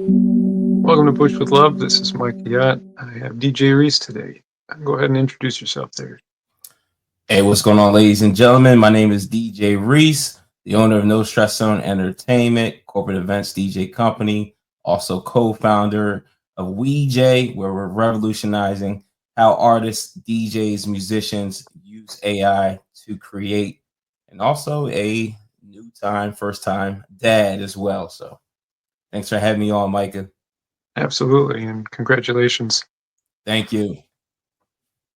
Welcome to Push with Love. This is Mike Yacht. I have DJ Reese today. Go ahead and introduce yourself there. Hey, what's going on, ladies and gentlemen? My name is DJ Reese, the owner of No Stress Zone Entertainment, corporate events DJ company, also co-founder of WeJ, where we're revolutionizing how artists, DJs, musicians use AI to create, and also a first time dad as well. So thanks for having me on, Micah. Absolutely, and congratulations. Thank you.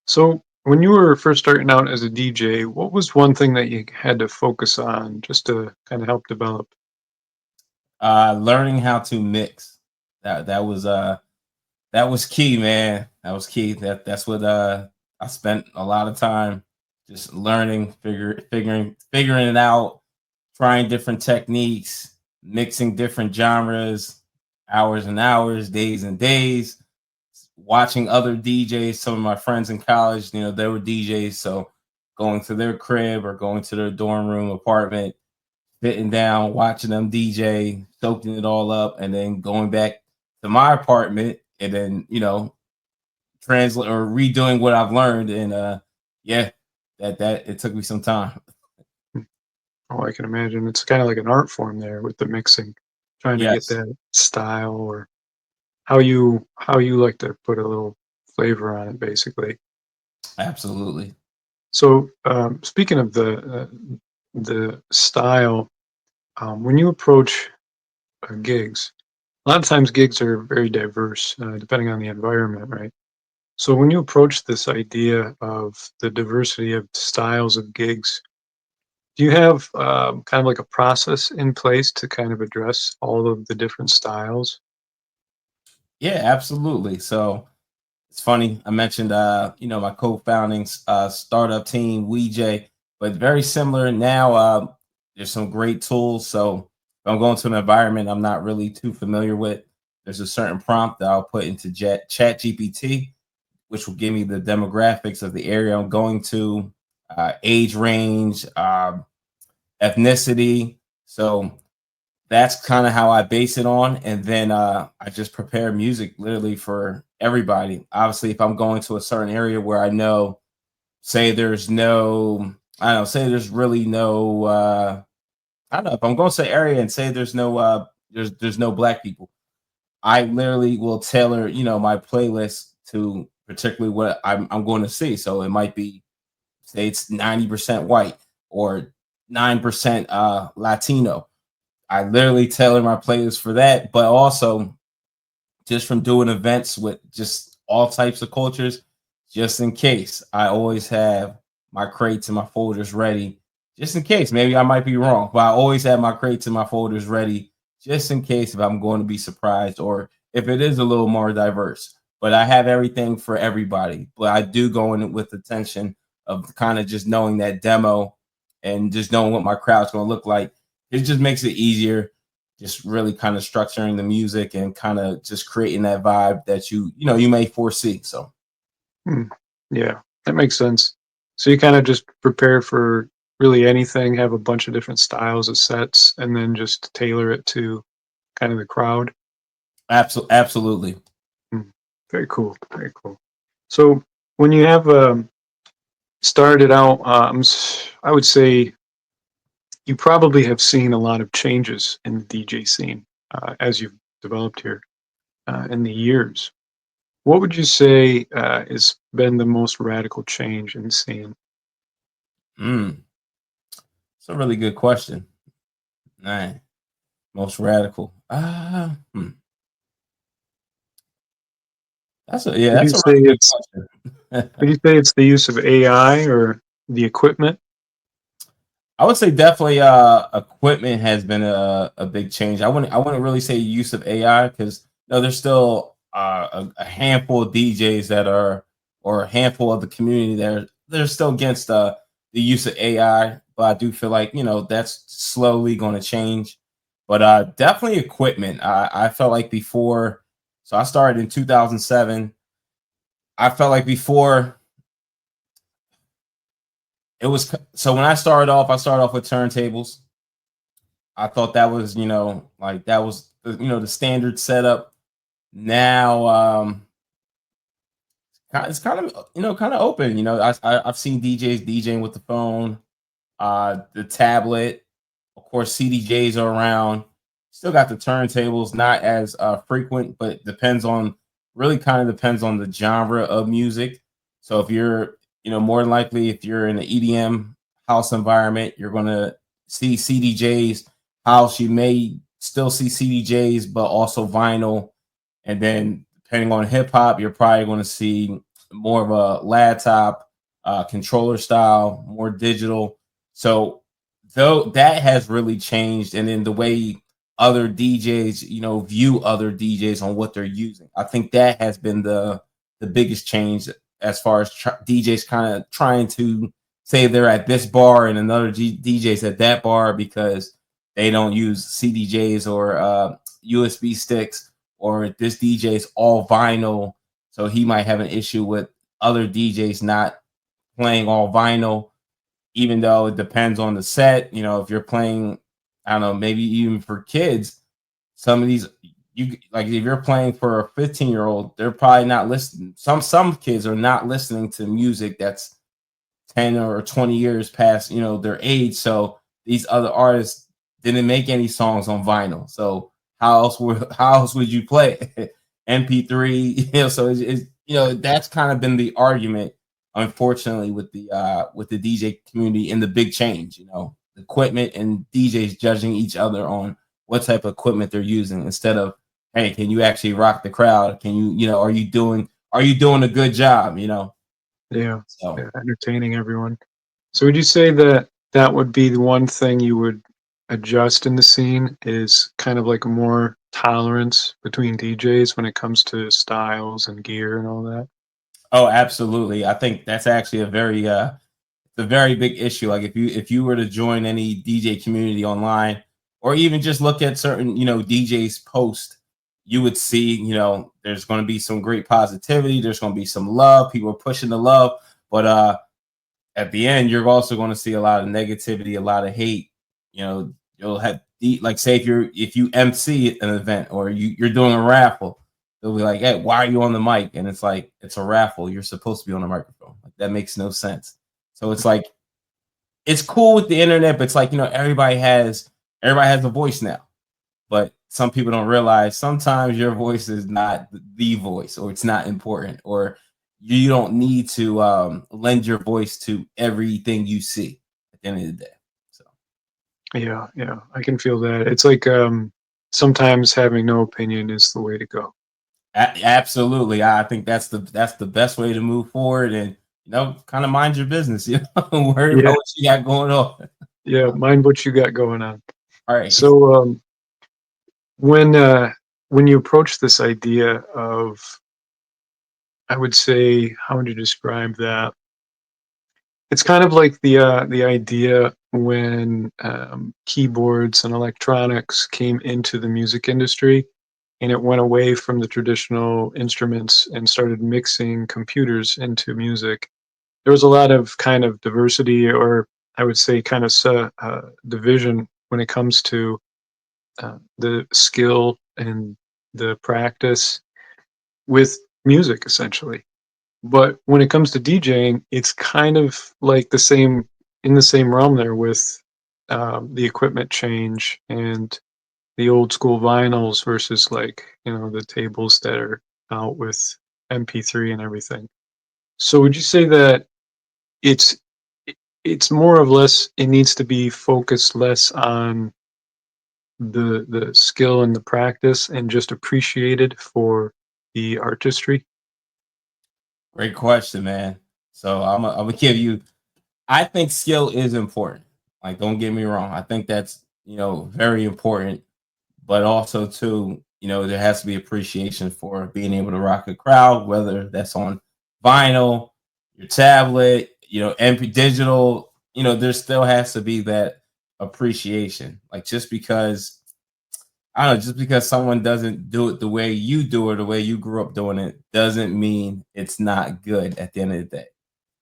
So, when you were first starting out as a DJ, what was one thing that you had to focus on just to kind of help develop? Learning how to mix. That was key, man. That was key. That's what I spent a lot of time just learning, figuring it out, trying different techniques, mixing different genres, hours and hours, days and days, watching other DJs. Some of my friends in college, they were DJs, so going to their crib or going to their dorm room apartment, sitting down, watching them DJ, soaking it all up, and then going back to my apartment and then, translate or redoing what I've learned. And yeah, that it took me some time. Oh, I can imagine. It's kind of like an art form there with the mixing, trying to get Yes, that style or how you like to put a little flavor on it, basically. absolutely. So, speaking of the style, when you approach gigs, a lot of times gigs are very diverse, depending on the environment, right? So, when you approach this idea of the diversity of styles of gigs, do you have kind of like a process in place to kind of address all of the different styles? Yeah, absolutely. So it's funny. I mentioned my co-founding startup team, WeJ, but very similar now. There's some great tools. So if I'm going to an environment I'm not really too familiar with, there's a certain prompt that I'll put into Chat GPT, which will give me the demographics of the area I'm going to, age range, ethnicity. So that's kind of how I base it on. And then I just prepare music literally for everybody. Obviously, if I'm going to a certain area where I know, say there's no, I don't know, say there's really no, I don't know, if I'm going to say area and say there's no, there's no black people, I literally will tailor, my playlist to particularly what I'm going to see. So it might be, say it's 90% white or 9% Latino. I literally tailor my playlist for that, but also just from doing events with just all types of cultures, just in case, I always have my crates and my folders ready, just in case. Maybe I might be wrong, but I always have my crates and my folders ready just in case if I'm going to be surprised or if it is a little more diverse. But I have everything for everybody. But I do go in with the tension of kind of just knowing that demo and just knowing what my crowd's going to look like. It just makes it easier, just really kind of structuring the music and kind of just creating that vibe that you may foresee. So Hmm. Yeah, that makes sense. So you kind of just prepare for really anything, have a bunch of different styles of sets, and then just tailor it to kind of the crowd. absolutely. Hmm. Very cool. Very cool. So when you have started out, I would say you probably have seen a lot of changes in the DJ scene as you've developed here in the years. What would you say has been the most radical change in the scene? Mm, it's a really good question. Man, most radical. Would you That's a say really good it's question. would you say it's the use of AI or the equipment? I would say definitely equipment has been a big change. I wouldn't really say use of AI because no, there's still a handful of DJs that are or a handful of the community that they're still against the use of AI. But I do feel like that's slowly going to change. But definitely equipment. I felt like before, so I started in 2007. I felt like before it was so when I started off with turntables. I thought that was, like that was the standard setup. Now it's kind of kind of open. I've seen DJs DJing with the phone, the tablet. Of course, CDJs are around. Still got the turntables, not as frequent, but depends on really kind of depends on the genre of music. So if you're, more than likely if you're in the EDM house environment, you're gonna see CDJs. House, you may still see CDJs, but also vinyl. And then depending on hip hop, you're probably going to see more of a laptop controller style, more digital. So though that has really changed, and then the way other DJs, view other DJs on what they're using, I think that has been the biggest change as far as DJs kind of trying to say they're at this bar and another DJs at that bar because they don't use CDJs or USB sticks, or this DJ is all vinyl, so he might have an issue with other DJs not playing all vinyl, even though it depends on the set. If you're playing, I don't know, maybe even for kids, some of these, you like if you're playing for a 15-year-old, they're probably not listening. Some kids are not listening to music that's 10 or 20 years past, their age. So these other artists didn't make any songs on vinyl. So how else would you play it? MP3, so that's kind of been the argument, unfortunately, with the DJ community in the big change, equipment and DJs judging each other on what type of equipment they're using instead of, hey, can you actually rock the crowd? Can are you doing a good job? Yeah, So yeah, entertaining everyone. So would you say that that would be the one thing you would adjust in the scene is kind of like a more tolerance between DJs when it comes to styles and gear and all that? oh, absolutely. I think that's actually a very big issue. Like if you were to join any DJ community online, or even just look at certain DJs post, you would see there's going to be some great positivity. There's going to be some love. People are pushing the love, but at the end, you're also going to see a lot of negativity, a lot of hate. You'll have like say if you MC an event or you're doing a raffle, they'll be like, "Hey, why are you on the mic?" And it's like it's a raffle. You're supposed to be on the microphone. Like that makes no sense. So it's like it's cool with the internet, but it's like everybody has a voice now. But some people don't realize sometimes your voice is not the voice, or it's not important, or you don't need to lend your voice to everything you see at the end of the day. So Yeah, yeah, I can feel that. It's like sometimes having no opinion is the way to go. absolutely, I think that's the best way to move forward, and kind of mind your business. Worry about Yeah, what you got going on. yeah, mind what you got going on. All right. So when when you approach this idea of, I would say, how would you describe that? It's kind of like the idea when keyboards and electronics came into the music industry, and it went away from the traditional instruments and started mixing computers into music. There was a lot of kind of diversity, or I would say kind of division when it comes to the skill and the practice with music, essentially. But when it comes to DJing, it's kind of like the same, in the same realm there with the equipment change and the old school vinyls versus like the tables that are out with MP3 and everything. So would you say that it's it's more or less, it needs to be focused less on the skill and the practice and just appreciated for the artistry? Great question, man. So I'm gonna give you. I think skill is important. Like, don't get me wrong. I think that's very important, but also too, there has to be appreciation for being able to rock a crowd, whether that's on vinyl, your tablet, MP digital. There still has to be that appreciation. Like just because I don't know, just because someone doesn't do it the way you do it, the way you grew up doing it, doesn't mean it's not good at the end of the day.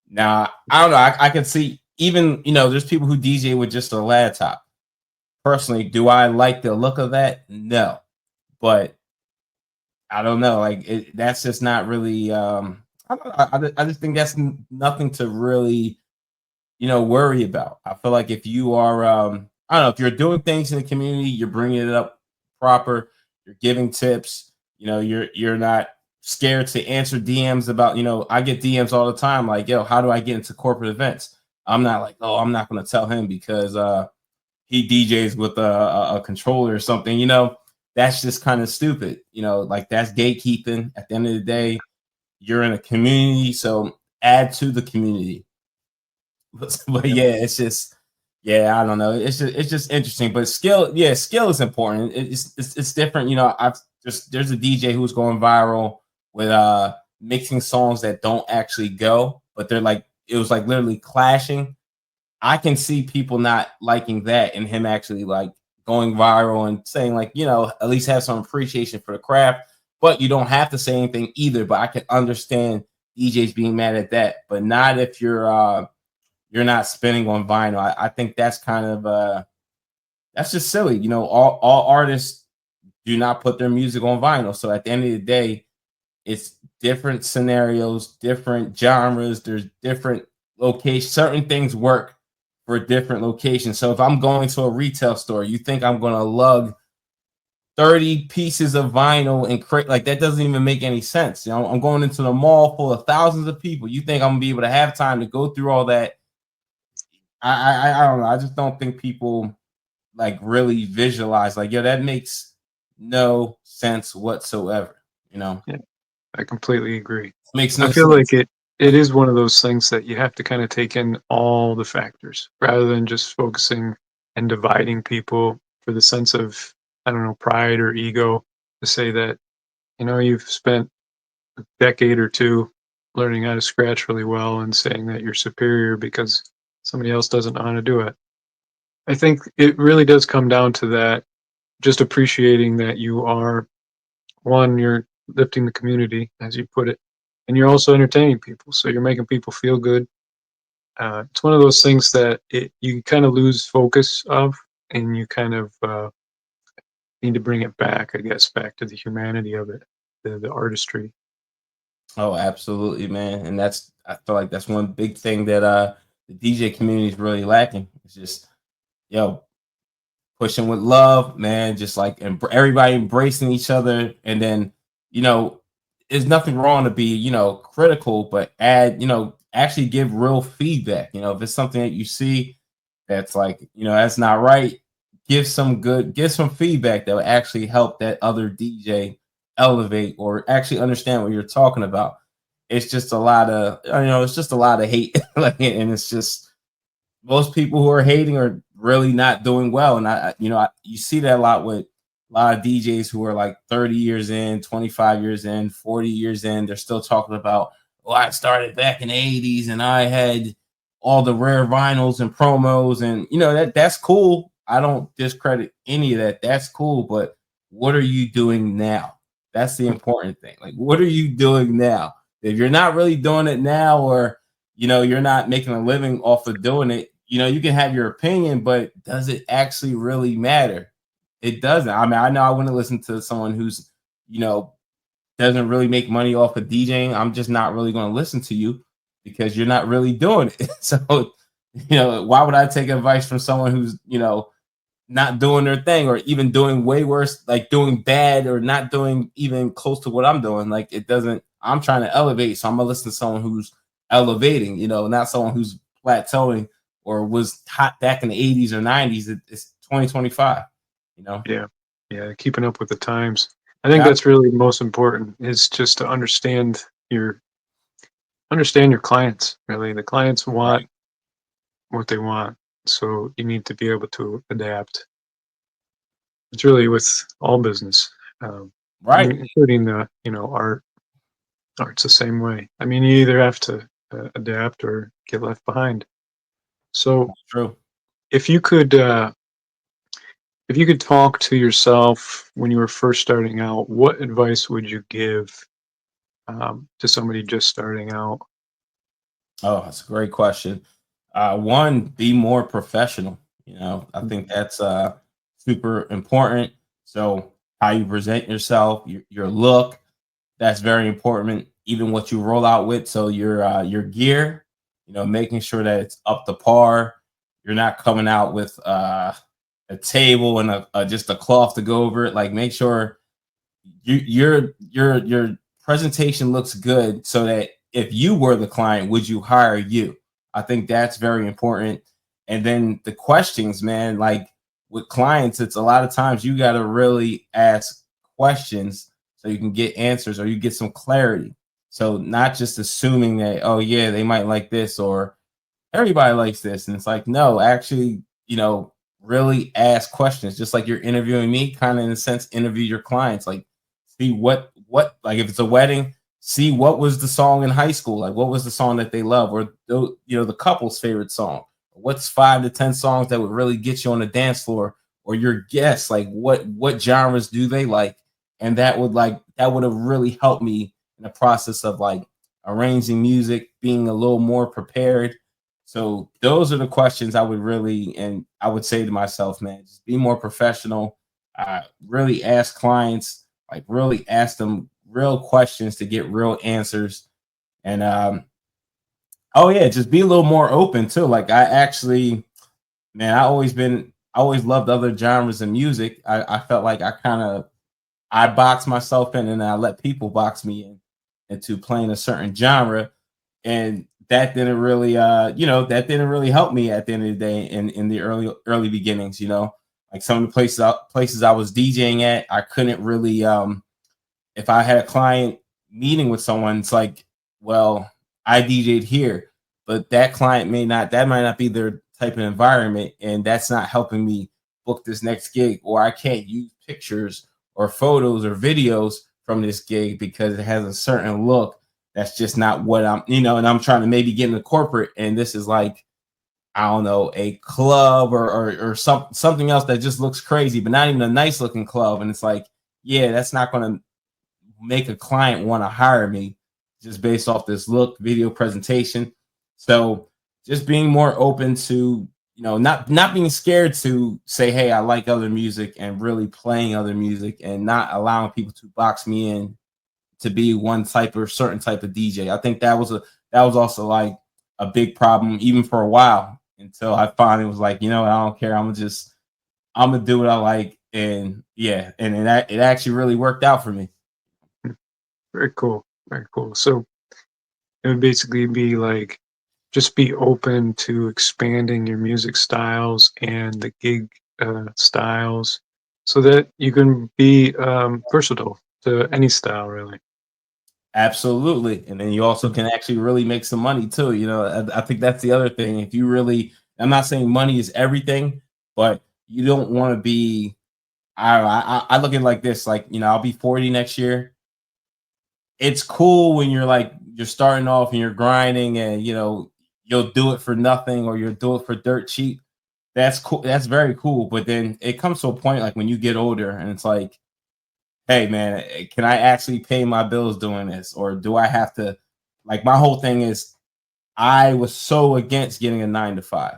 Now, I don't know. I can see even, there's people who DJ with just a laptop. Personally, do I like the look of that? No. but I don't know. Like that's just not really. I, don't know, I just think that's nothing to really worry about. I feel like if you are, I don't know, if you're doing things in the community, you're bringing it up proper, you're giving tips. You're not scared to answer DMs about. I get DMs all the time, like, yo, how do I get into corporate events? I'm not like, oh, I'm not going to tell him because he DJs with a controller or something. That's just kind of stupid. Like that's gatekeeping. At the end of the day, you're in a community, so add to the community. But Yeah. yeah, it's just I don't know. It's just interesting. But skill is important. It's different. There's a DJ who's going viral with mixing songs that don't actually go, but they're like it was like literally clashing. I can see people not liking that and him actually like going viral and saying like, at least have some appreciation for the craft. But you don't have to say anything either. But I can understand DJs being mad at that, but not if you're not spending on vinyl. I think that's kind of that's just silly. All artists do not put their music on vinyl. So at the end of the day, it's different scenarios, different genres. There's different locations. Certain things work for different locations. So if I'm going to a retail store, you think I'm going to lug 30 pieces of vinyl and crate like that doesn't even make any sense. I'm going into the mall full of thousands of people. You think I'm gonna be able to have time to go through all that? I don't know. I just don't think people like really visualize like, yo, that makes no sense whatsoever. Yeah, I completely agree. Makes I no feel like sense. it is one of those things that you have to kind of take in all the factors rather than just focusing and dividing people for the sense of, I don't know, pride or ego to say that, you've spent a decade or two learning how to scratch really well and saying that you're superior because somebody else doesn't know how to do it. I think it really does come down to that, just appreciating that you are one, you're lifting the community, as you put it, and you're also entertaining people. So you're making people feel good. It's one of those things that you kind of lose focus of, and you kind of need to bring it back, I guess, back to the humanity of it, the artistry. Oh, absolutely, man. And I feel like that's one big thing that the DJ community is really lacking. It's just, yo, pushing with love, man. Just like everybody embracing each other, and then you know, there's nothing wrong to be critical, but actually give real feedback. If it's something that you see that's like that's not right, give some feedback that will actually help that other DJ elevate or actually understand what you're talking about. It's just a lot of it's just a lot of hate, like, and it's just most people who are hating are really not doing well. And you see that a lot with a lot of DJs who are like 30 years in, 25 years in, 40 years in. They're still talking about, oh, I started back in the 80s and I had all the rare vinyls and promos. And, that's cool. I don't discredit any of that. That's cool. But what are you doing now? That's the important thing. Like, what are you doing now? If you're not really doing it now, or you're not making a living off of doing it, you can have your opinion, but does it actually really matter? It doesn't. I mean, I know I wouldn't listen to someone who's, you know, doesn't really make money off of DJing. I'm just not really going to listen to you because you're not really doing it. So, why would I take advice from someone who's, not doing their thing, or even doing way worse, like doing bad or not doing even close to what I'm doing? Like, it doesn't, I'm trying to elevate. So I'm going to listen to someone who's elevating, not someone who's plateauing or was hot back in the 80s or 90s. It's 2025, you know? Yeah, yeah, keeping up with the times. I think Got that's really most important is just to your understand your clients. Really, the clients want right, what they want, so you need to be able to adapt. It's really with all business, um, right. including art. Art's the same way. I mean, you either have to adapt or get left behind. So True. if you could if you could talk to yourself when you were first starting out, what advice would you give to somebody just starting out? Oh, that's a great question. One, be more professional. I think that's super important. So how you present yourself, your look. That's very important. Even what you roll out with, so your gear, making sure that it's up to par. You're not coming out with a table and just a cloth to go over it. Like, make sure your presentation looks good, so that if you were the client, would you hire you? I think that's very important. And then the questions, man, like with clients, it's a lot of times you got to really ask questions so you can get answers, or you get some clarity. So not just assuming that, oh yeah, they might like this, or everybody likes this. And it's like, no, actually, really ask questions, just like you're interviewing me, kind of in a sense, interview your clients. Like, see what like, if it's a wedding, see what was the song in high school, like what was the song that they love, or the couple's favorite song. What's 5 to 10 songs that would really get you on the dance floor, or your guests, like what genres do they like? And that would have really helped me in the process of like arranging music, being a little more prepared. So those are the questions I would say to myself, man, just be more professional. Really ask clients, like really ask them real questions to get real answers. And oh yeah, just be a little more open too. Like, I actually, man, I always loved other genres of music. I felt like I box myself in, and I let people box me in into playing a certain genre. And that didn't really that didn't really help me at the end of the day, in the early beginnings. Like some of the places I was DJing at, I couldn't really if I had a client meeting with someone, it's like, well, I DJ'd here, but that might not be their type of environment, and that's not helping me book this next gig. Or I can't use pictures or photos or videos from this gig because it has a certain look that's just not what and I'm trying to maybe get into corporate, and this is like, I don't know, a club, or something else that just looks crazy, but not even a nice looking club. And it's like, yeah, that's not going to make a client want to hire me just based off this look, video, presentation. So just being more open to, not being scared to say, hey, I like other music, and really playing other music, and not allowing people to box me in to be one type or certain type of DJ. I think that was also like a big problem even for a while, until I finally was like, I don't care. I'm gonna do what I like. And yeah, and it actually really worked out for me. Very cool. Very cool. So it would basically be like, just be open to expanding your music styles and the gig styles, so that you can be versatile to any style, really. Absolutely. And then you also can actually really make some money too. I think that's the other thing. If you really, I'm not saying money is everything, but you don't want to be, I look at it like this, like, I'll be 40 next year. It's cool when you're starting off and you're grinding, and, you'll do it for nothing, or you'll do it for dirt cheap. That's cool. That's very cool. But then it comes to a point, like when you get older, and it's like, hey man, can I actually pay my bills doing this? Or do I have to, like, my whole thing is, I was so against getting a 9 to 5.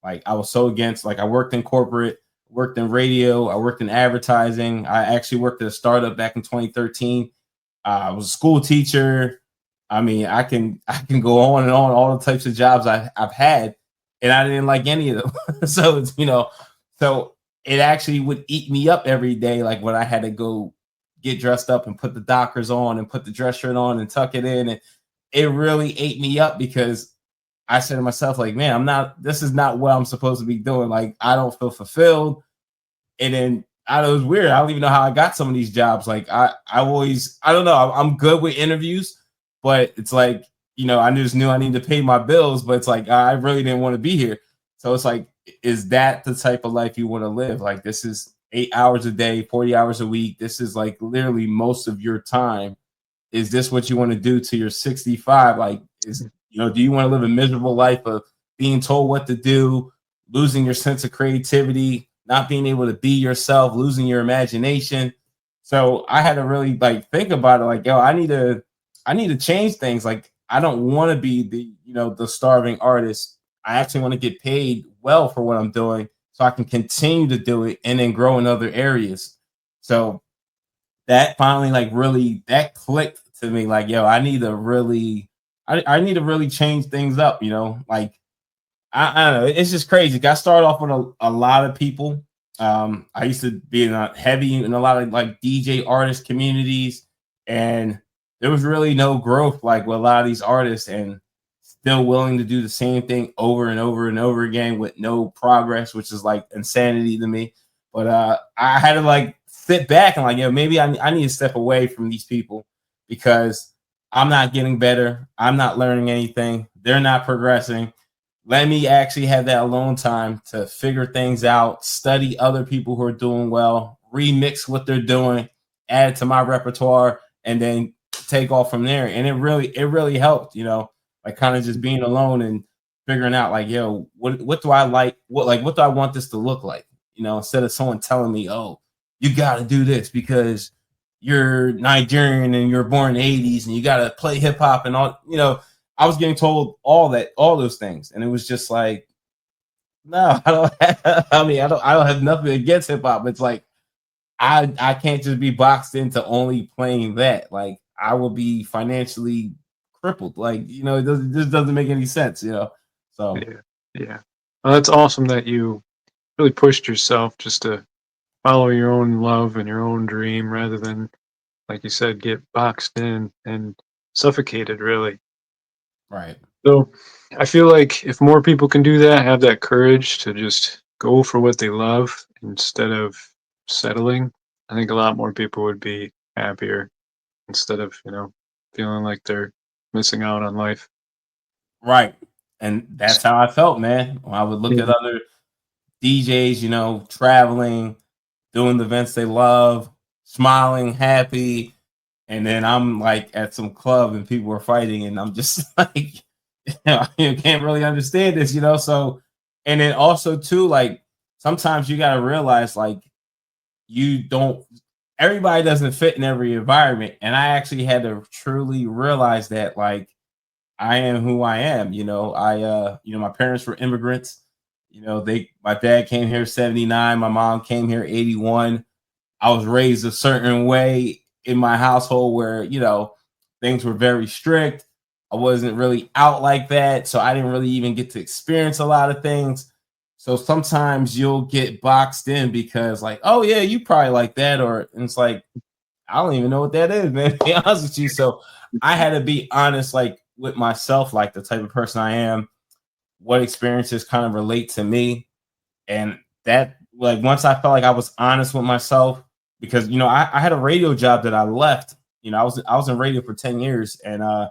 Like, I was so against, like, I worked in corporate, worked in radio, I worked in advertising. I actually worked at a startup back in 2013. I was a school teacher. I mean, I can go on and on, all the types of jobs I've had, and I didn't like any of them. So it's, so it actually would eat me up every day, like when I had to go get dressed up and put the Dockers on and put the dress shirt on and tuck it in. And it really ate me up, because I said to myself, like, man, this is not what I'm supposed to be doing. Like, I don't feel fulfilled. And then it was weird. I don't even know how I got some of these jobs. Like, I don't know. I'm good with interviews, but it's like, I just knew I needed to pay my bills, but it's like, I really didn't want to be here. So it's like, is that the type of life you want to live? Like, this is 8 hours a day, 40 hours a week. This is like literally most of your time. Is this what you want to do to your 65? Like, do you want to live a miserable life of being told what to do, losing your sense of creativity, not being able to be yourself, losing your imagination? So I had to really like think about it. Like, yo, I need to change things. Like, I don't want to be the starving artist. I actually want to get paid well for what I'm doing, so I can continue to do it and then grow in other areas. So that finally like really that clicked to me. Like, yo, I need to really change things up, you know. Like I don't know, it's just crazy. I started off with a lot of people. I used to be in a heavy in a lot of like DJ artist communities, and there was really no growth like with a lot of these artists, and still willing to do the same thing over and over and over again with no progress, which is like insanity to me. But I had to like sit back and like, yo, maybe I need to step away from these people because I'm not getting better. I'm not learning anything. They're not progressing. Let me actually have that alone time to figure things out, study other people who are doing well, remix what they're doing, add it to my repertoire, and then take off from there. And it really helped, you know, like kind of just being alone and figuring out like, yo, what do I like? What do I want this to look like? You know, instead of someone telling me, oh, you got to do this because you're Nigerian and you're born in the 80s and you got to play hip hop and all, you know, I was getting told all those things. And it was just like, no, I don't have, I don't have nothing against hip hop. It's like, I can't just be boxed into only playing that. Like I will be financially crippled. Like, you know, it just doesn't make any sense, you know? So, Yeah, yeah. Well, that's awesome that you really pushed yourself just to follow your own love and your own dream rather than, like you said, get boxed in and suffocated, really. right. So I feel like if more people can do that, have that courage to just go for what they love instead of settling, I think a lot more people would be happier instead of, feeling like they're missing out on life. Right. And that's how I felt, man. When I would look at Yeah. other DJs, you know, traveling, doing the events they love, smiling, happy, and then I'm like at some club and people are fighting, and I'm just like, you can't really understand this, you know. So, and then also too, like sometimes you got to realize like you don't. Everybody doesn't fit in every environment, and I actually had to truly realize that like I am who I am. You know, you know, my parents were immigrants. You know, my dad came here 79, my mom came here 81. I was raised a certain way in my household where, you know, things were very strict. I wasn't really out like that. So I didn't really even get to experience a lot of things. So sometimes you'll get boxed in because, like, oh, yeah, you probably like that. Or and it's like, I don't even know what that is, man, to be honest with you. So I had to be honest, like, with myself, like the type of person I am, what experiences kind of relate to me, and that like once I felt like I was honest with myself, because you know I had a radio job that I left. You know, I was in radio for 10 years, and I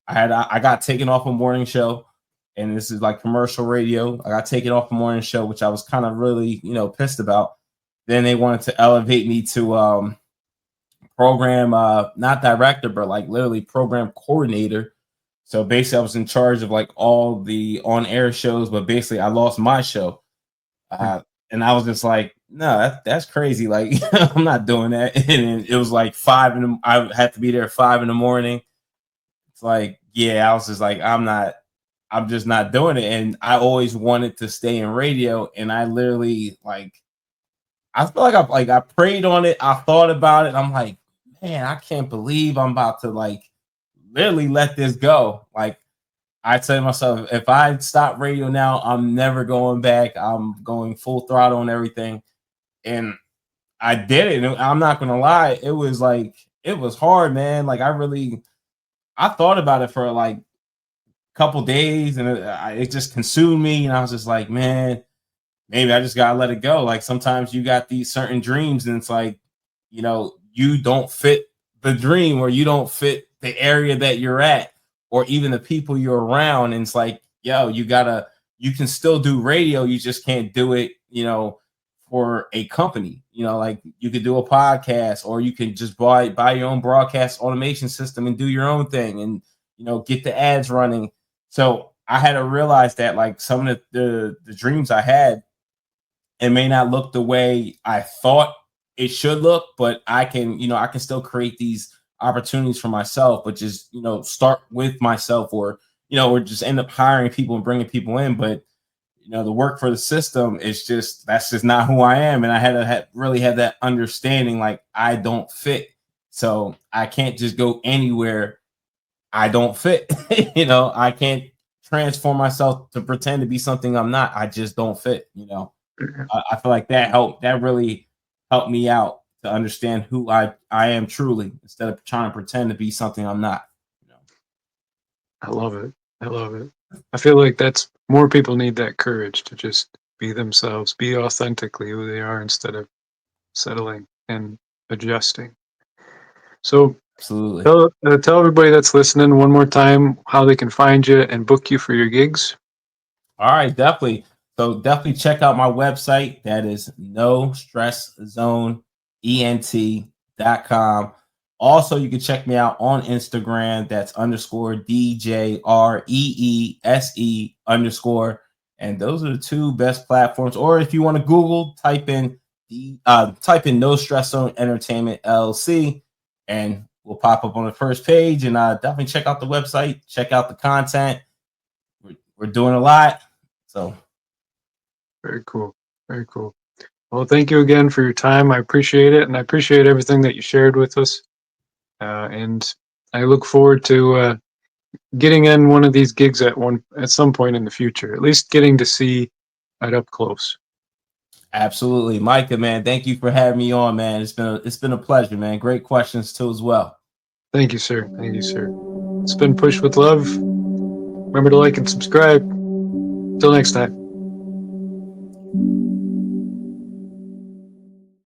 got taken off a morning show, and this is like commercial radio. I got taken off a morning show, which I was kind of really, you know, pissed about. Then they wanted to elevate me to program not director, but like literally program coordinator. So basically I was in charge of like all the on air shows, but basically I lost my show. And I was just like, no, that's crazy. Like, I'm not doing that. And it was like I had to be there at 5 in the morning. It's like, yeah, I was just like, I'm just not doing it. And I always wanted to stay in radio. And I literally like, I feel like I prayed on it. I thought about it. I'm like, man, I can't believe I'm about to like literally let this go. Like, I tell myself, if I stop radio now, I'm never going back. I'm going full throttle and everything. And I did it. And I'm not gonna lie, it was like it was hard, man. Like I thought about it for like a couple days, and it just consumed me. And I was just like, man, maybe I just gotta let it go. Like sometimes you got these certain dreams, and it's like, you know, you don't fit the dream, or you don't fit the area that you're at, or even the people you're around. And it's like, yo, you can still do radio, you just can't do it, you know, for a company. You know, like you could do a podcast, or you can just buy your own broadcast automation system and do your own thing, and you know, get the ads running. So I had to realize that like some of the dreams I had, it may not look the way I thought it should look, but I can, you know, I can still create these opportunities for myself, but just, you know, start with myself, or, you know, or just end up hiring people and bringing people in. But the work for the system is that's just not who I am. And I had to really have that understanding, like I don't fit. So I can't just go anywhere I don't fit. I can't transform myself to pretend to be something I'm not. I just don't fit. I feel like that really helped me out to understand who I am truly, instead of trying to pretend to be something I'm not. I love it. I love it. I feel like that's more people need that courage to just be themselves, be authentically who they are instead of settling and adjusting. So Absolutely. tell everybody that's listening one more time how they can find you and book you for your gigs. All right, definitely. So definitely check out my website. That is no stress zone ent.com. Also, you can check me out on Instagram. That's _DJREESE_. And those are the two best platforms. Or if you want to Google, type in No Stress Zone Entertainment LLC, and we'll pop up on the first page. And definitely check out the website, check out the content. We're doing a lot. So Very cool. Very cool. Well, thank you again for your time. I appreciate it, and I appreciate everything that you shared with us. And I look forward to getting in one of these gigs at some point in the future. At least getting to see it up close. absolutely, Micah, man. Thank you for having me on, man. It's been a pleasure, man. Great questions too as well. Thank you, sir. Thank you, sir. It's been Push with Love. Remember to like and subscribe. Till next time.